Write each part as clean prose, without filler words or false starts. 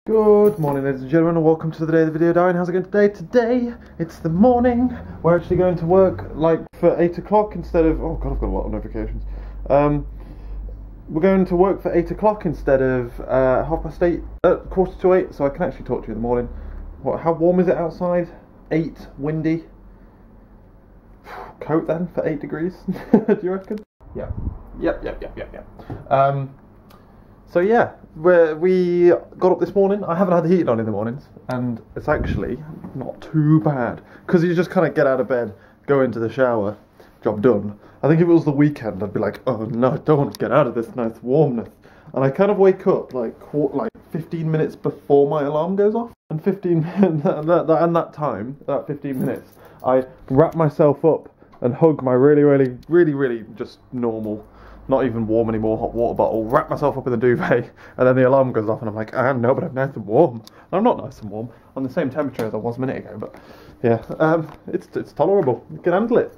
Good morning, ladies and gentlemen, and welcome to the day of the video diary. How's it going today? Today, it's the morning. We're actually going to work like for 8 o'clock instead of... Oh god, I've got a lot of notifications. We're going to work for 8 o'clock instead of 8:30, quarter to 8, so I can actually talk to you in the morning. How warm is it outside? 8, windy. Coat then for 8 degrees, do you reckon? Yeah. Yep. So yeah, we got up this morning. I haven't had the heating on in the mornings, and it's actually not too bad because you just kind of get out of bed, go into the shower, job done. I think if it was the weekend, I'd be like, oh no, I don't want to get out of this nice warmness. And I kind of wake up like 15 minutes before my alarm goes off, and 15 minutes, and that time, that 15 minutes, I wrap myself up and hug my really just normal, not even warm anymore, hot water bottle, wrap myself up in the duvet, and then the alarm goes off and I'm like, no, but I'm nice and warm. And I'm not nice and warm, I'm the same temperature as I was a minute ago, but yeah, it's tolerable, you can handle it.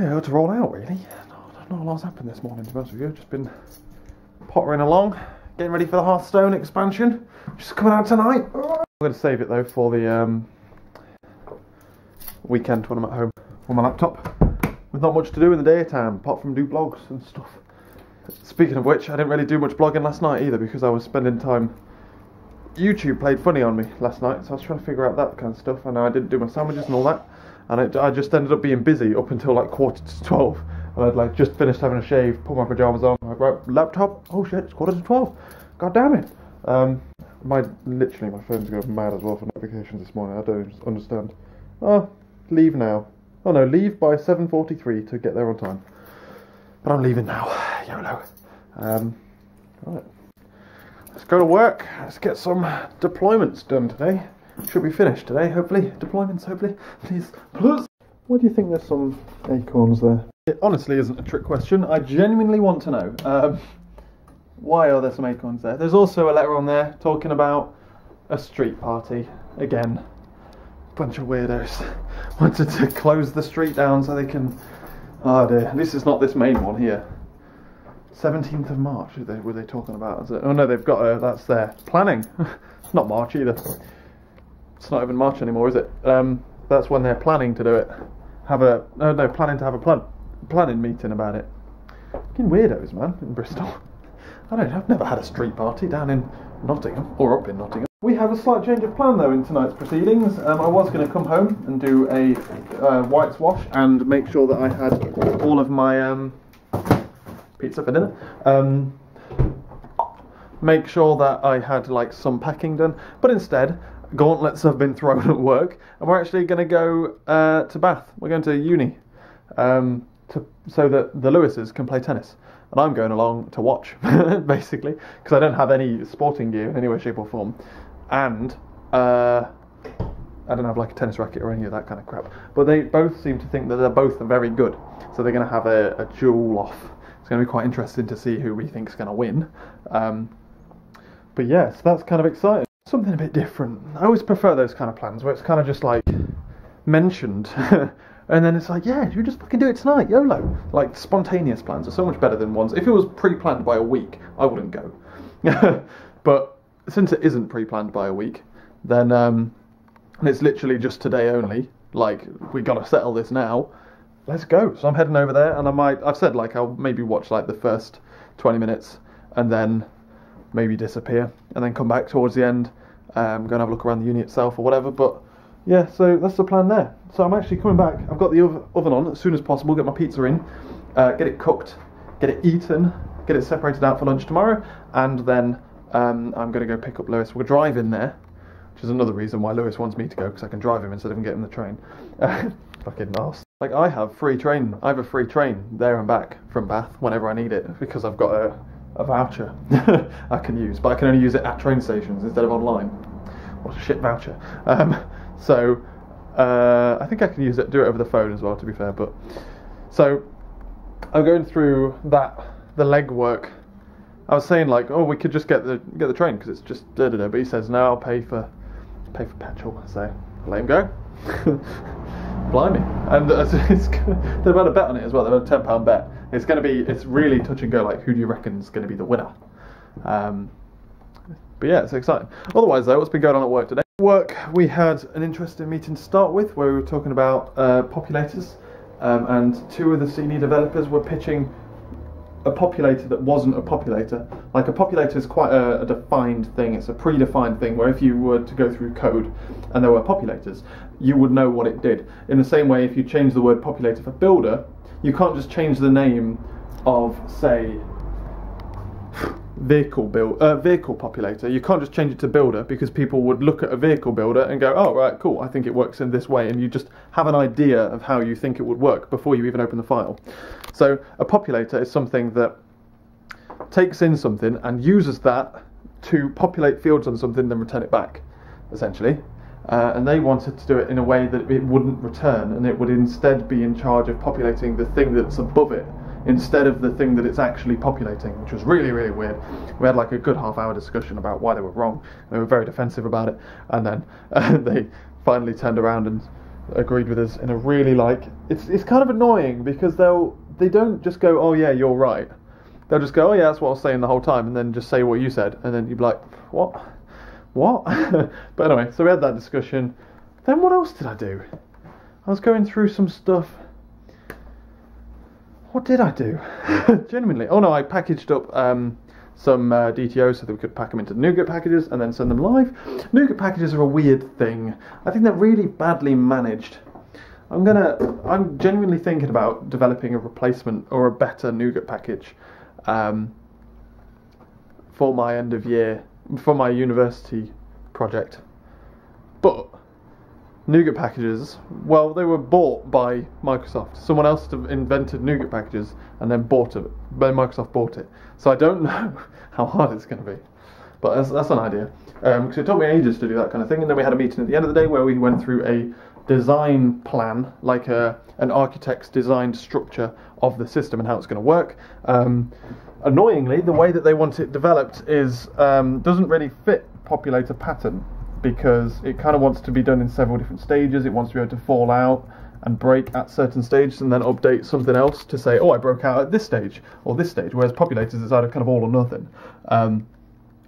Yeah, to roll out really. Not a lot's happened this morning, to be honest with you. Just been pottering along, getting ready for the Hearthstone expansion, which is coming out tonight. I'm going to save it though for the weekend when I'm at home on my laptop. With not much to do in the daytime, apart from do blogs and stuff. Speaking of which, I didn't really do much blogging last night either because I was spending time... YouTube played funny on me last night, so I was trying to figure out that kind of stuff. I know I didn't do my sandwiches and all that, and I just ended up being busy up until like 11:45. And I'd like just finished having a shave, put my pyjamas on, like, right, laptop, oh shit, it's 11:45. God damn it. Literally my phone's going mad as well for notifications this morning. I don't understand. Oh, leave now. Oh no, leave by 7:43 to get there on time. But I'm leaving now. YOLO. Right. Let's go to work. Let's get some deployments done today. Should be finished today, hopefully. Deployments, hopefully. Please. Why do you think there's some acorns there? It honestly isn't a trick question. I genuinely want to know. Why are there some acorns there? There's also a letter on there talking about a street party. Again. Bunch of weirdos wanted to close the street down so they can... Oh dear, at least it's not this main one here. 17th of March, were they talking about? Is it? Oh no, they've got that's their planning. It's not March either. It's not even March anymore, is it? That's when they're planning to do it. Planning to have a planning meeting about it. Fucking weirdos, man, in Bristol. I've never had a street party down in Nottingham, or up in Nottingham. We have a slight change of plan though in tonight's proceedings. I was going to come home and do a whites wash and make sure that I had all of my pizza for dinner. Make sure that I had like some packing done, but instead gauntlets have been thrown at work and we're actually going to go to Bath. We're going to uni so that the Lewises can play tennis. And I'm going along to watch, basically, because I don't have any sporting gear in any way, shape or form. And I don't have like a tennis racket or any of that kind of crap. But they both seem to think that they're both very good. So they're going to have a duel off. It's going to be quite interesting to see who we think is going to win. But yeah, so that's kind of exciting. Something a bit different. I always prefer those kind of plans where it's kind of just like mentioned. And then it's like, yeah, you just fucking do it tonight, YOLO. Like, spontaneous plans are so much better than ones. If it was pre-planned by a week, I wouldn't go. But since it isn't pre-planned by a week, then and it's literally just today only, like, we gotta settle this now, let's go. So I'm heading over there, and I've said, like, I'll maybe watch, like, the first 20 minutes, and then maybe disappear, and then come back towards the end, go and have a look around the uni itself, or whatever, but... Yeah, so that's the plan there. So I'm actually coming back. I've got the oven on as soon as possible, get my pizza in, get it cooked, get it eaten, get it separated out for lunch tomorrow, and then I'm going to go pick up Lewis. We'll drive in there, which is another reason why Lewis wants me to go, because I can drive him instead of getting the train. Fucking arse. Like, I have a free train there and back from Bath whenever I need it, because I've got a voucher I can use, but I can only use it at train stations instead of online. What a shit voucher. So, I think I can do it over the phone as well, to be fair, but... So, I'm going through the leg work. I was saying, like, oh, we could just get the train, because it's just da-da-da, but he says, no, I'll pay for petrol, so let him go. Blimey. And they're about to bet on it as well, they're about a £10 bet. It's really touch and go, like, who do you reckon is going to be the winner? But yeah, it's exciting. Otherwise though, what's been going on at work today? At work, we had an interesting meeting to start with where we were talking about populators, and two of the senior developers were pitching a populator that wasn't a populator. Like, a populator is quite a defined thing. It's a predefined thing where if you were to go through code and there were populators, you would know what it did. In the same way, if you change the word populator for builder, you can't just change the name of, say, vehicle populator. You can't just change it to builder, because people would look at a vehicle builder and go, oh right, cool, I think it works in this way, and you just have an idea of how you think it would work before you even open the file. So a populator is something that takes in something and uses that to populate fields on something, then return it back, essentially. And they wanted to do it in a way that it wouldn't return, and it would instead be in charge of populating the thing that's above it, instead of the thing that it's actually populating, which was really, really weird. We had like a good half-hour discussion about why they were wrong. They were very defensive about it, and then they finally turned around and agreed with us in a really, like, it's kind of annoying, because they don't just go, oh yeah, you're right. They'll just go, oh yeah, that's what I was saying the whole time, and then just say what you said, and then you'd be like, what? But anyway, so we had that discussion. Then what else did I do? I was going through some stuff. What did I do? Genuinely. Oh no, I packaged up some DTOs so that we could pack them into NuGet packages and then send them live. NuGet packages are a weird thing. I think they're really badly managed. I'm genuinely thinking about developing a replacement or a better NuGet package for my end of year, for my university project. But NuGet packages, well, they were bought by Microsoft. Someone else invented NuGet packages and then bought it. But Microsoft bought it. So I don't know how hard it's going to be. But that's an idea. Because it took me ages to do that kind of thing. And then we had a meeting at the end of the day where we went through a design plan, like an architect's designed structure of the system and how it's going to work. Annoyingly, the way that they want it developed is doesn't really fit populator pattern, because it kind of wants to be done in several different stages. It wants to be able to fall out and break at certain stages and then update something else to say, oh, I broke out at this stage or this stage, whereas populators is either kind of all or nothing,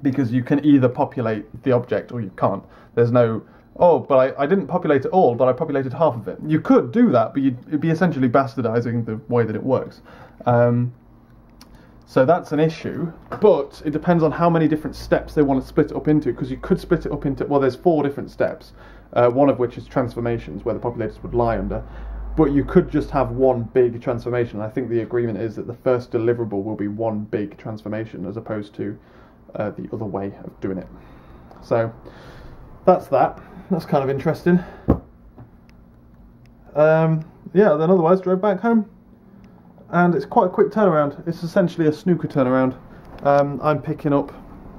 because you can either populate the object or you can't. There's no, oh, but I didn't populate it all, but I populated half of it. You could do that, but it'd be essentially bastardizing the way that it works. So that's an issue, but it depends on how many different steps they want to split it up into, because you could split it up into, well, there's 4 different steps, one of which is transformations, where the populators would lie under, but you could just have one big transformation. I think the agreement is that the first deliverable will be one big transformation, as opposed to the other way of doing it. So that's that. That's kind of interesting. Yeah, then otherwise drove back home. And it's quite a quick turnaround. It's essentially a snooker turnaround. I'm picking up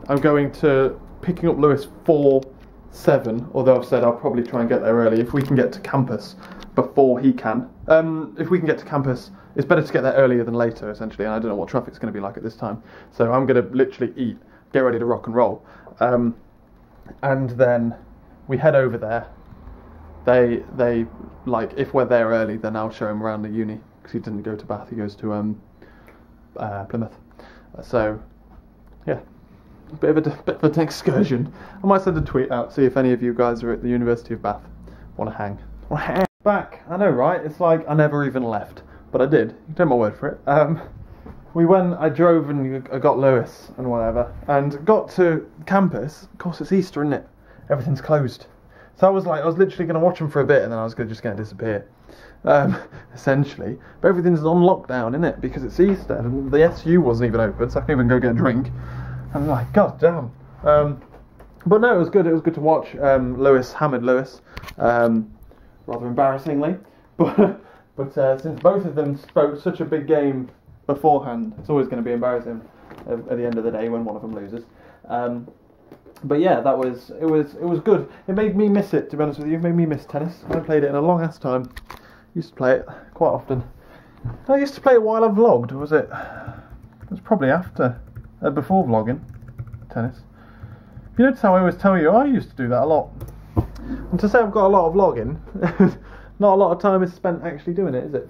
Lewis 4-7, although I've said I'll probably try and get there early if we can get to campus before he can. If we can get to campus, it's better to get there earlier than later, essentially, and I don't know what traffic's going to be like at this time. So I'm going to literally eat, get ready to rock and roll. And then we head over there. They like, if we're there early, then I'll show him around the uni. He didn't go to Bath, he goes to Plymouth. So yeah, a bit of an excursion. I might send a tweet out, see if any of you guys are at the University of Bath, want to hang. Back, I know, right? It's like I never even left, but I did. You take my word for it. I drove and I got Lewis and whatever, and got to campus. Of course, it's Easter, isn't it? Everything's closed. So I was literally going to watch them for a bit, and then I was just going to disappear. Essentially, but everything's on lockdown, isn't it? Because it's Easter and the SU wasn't even open, so I couldn't even go get a drink. I'm like, god damn. But no, it was good. It was good to watch. Lewis hammered Lewis, rather embarrassingly. But since both of them spoke such a big game beforehand, it's always going to be embarrassing at the end of the day when one of them loses. But yeah, it was good. It made me miss it, to be honest with you. It made me miss tennis. I haven't played it in a long ass time. Used to play it quite often. I used to play it while I vlogged, was it? It was probably before vlogging, tennis. You notice how I always tell you, I used to do that a lot. And to say I've got a lot of vlogging, not a lot of time is spent actually doing it, is it?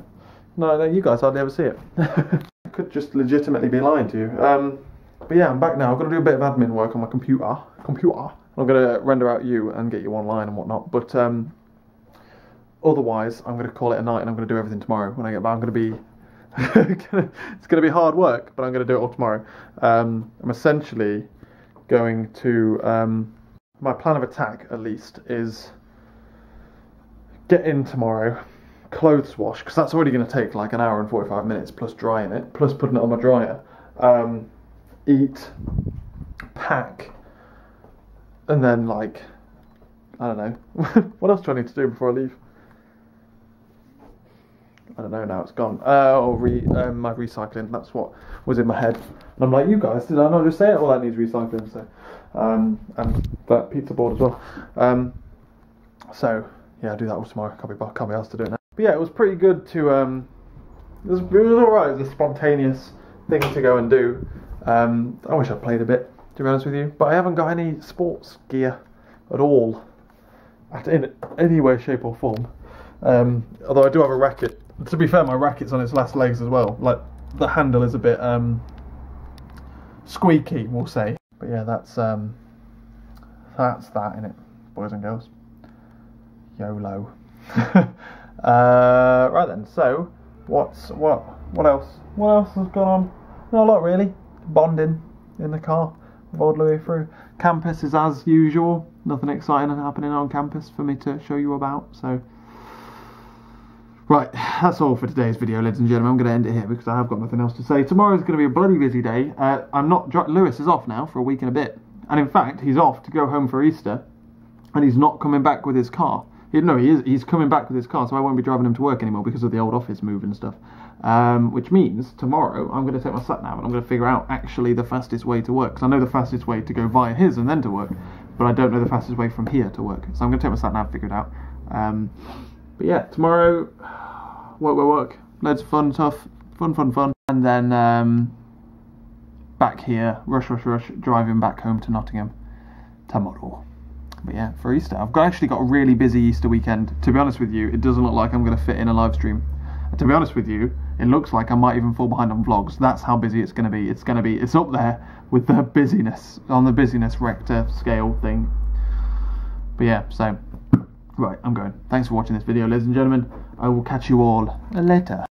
No, you guys hardly ever see it. I could just legitimately be lying to you. But yeah, I'm back now. I've got to do a bit of admin work on my computer. I'm going to render out you and get you online and whatnot. But otherwise, I'm going to call it a night and I'm going to do everything tomorrow. When I get back, I'm going to be... it's going to be hard work, but I'm going to do it all tomorrow. I'm essentially going to... my plan of attack, at least, is get in tomorrow, clothes wash, because that's already going to take like an hour and 45 minutes, plus drying it, plus putting it on my dryer. Eat, pack, and then like, I don't know, what else do I need to do before I leave? I don't know, now it's gone. My recycling, that's what was in my head. And I'm like, you guys, did I not just say it? Well, that needs recycling, so, and that pizza board as well. So, yeah, I'll do that all tomorrow, can't be asked to do it now. But yeah, it was pretty good to, it was alright, it was a spontaneous thing to go and do. I wish I'd played a bit, to be honest with you, but I haven't got any sports gear at all, in any way, shape or form. Although I do have a racket. To be fair, my racket's on its last legs as well. Like, the handle is a bit squeaky, we'll say. But yeah, that's that, innit, boys and girls. YOLO. Right then, so what else? What else has gone on? Not a lot really. Bonding in the car all the way through. Campus is as usual. Nothing exciting happening on campus for me to show you about. So, right, that's all for today's video, ladies and gentlemen. I'm going to end it here because I have got nothing else to say. Tomorrow's going to be a bloody busy day. Lewis is off now for a week and a bit, and in fact, he's off to go home for Easter, and he's not coming back with his car. No, he is. He's coming back with his car, so I won't be driving him to work anymore because of the old office move and stuff. Which means tomorrow I'm going to take my sat nav and I'm going to figure out actually the fastest way to work. Because I know the fastest way to go via his and then to work, but I don't know the fastest way from here to work. So I'm going to take my sat nav, figure it out. But yeah, tomorrow, work. Loads of fun stuff. Fun. And then back here, rush, driving back home to Nottingham tomorrow. But yeah, for Easter, I've actually got a really busy Easter weekend. To be honest with you, it doesn't look like I'm going to fit in a live stream. And to be honest with you, it looks like I might even fall behind on vlogs. That's how busy it's going to be. It's up there with the busyness, on the busyness Richter scale thing. But yeah, so, right, I'm going. Thanks for watching this video, ladies and gentlemen. I will catch you all later.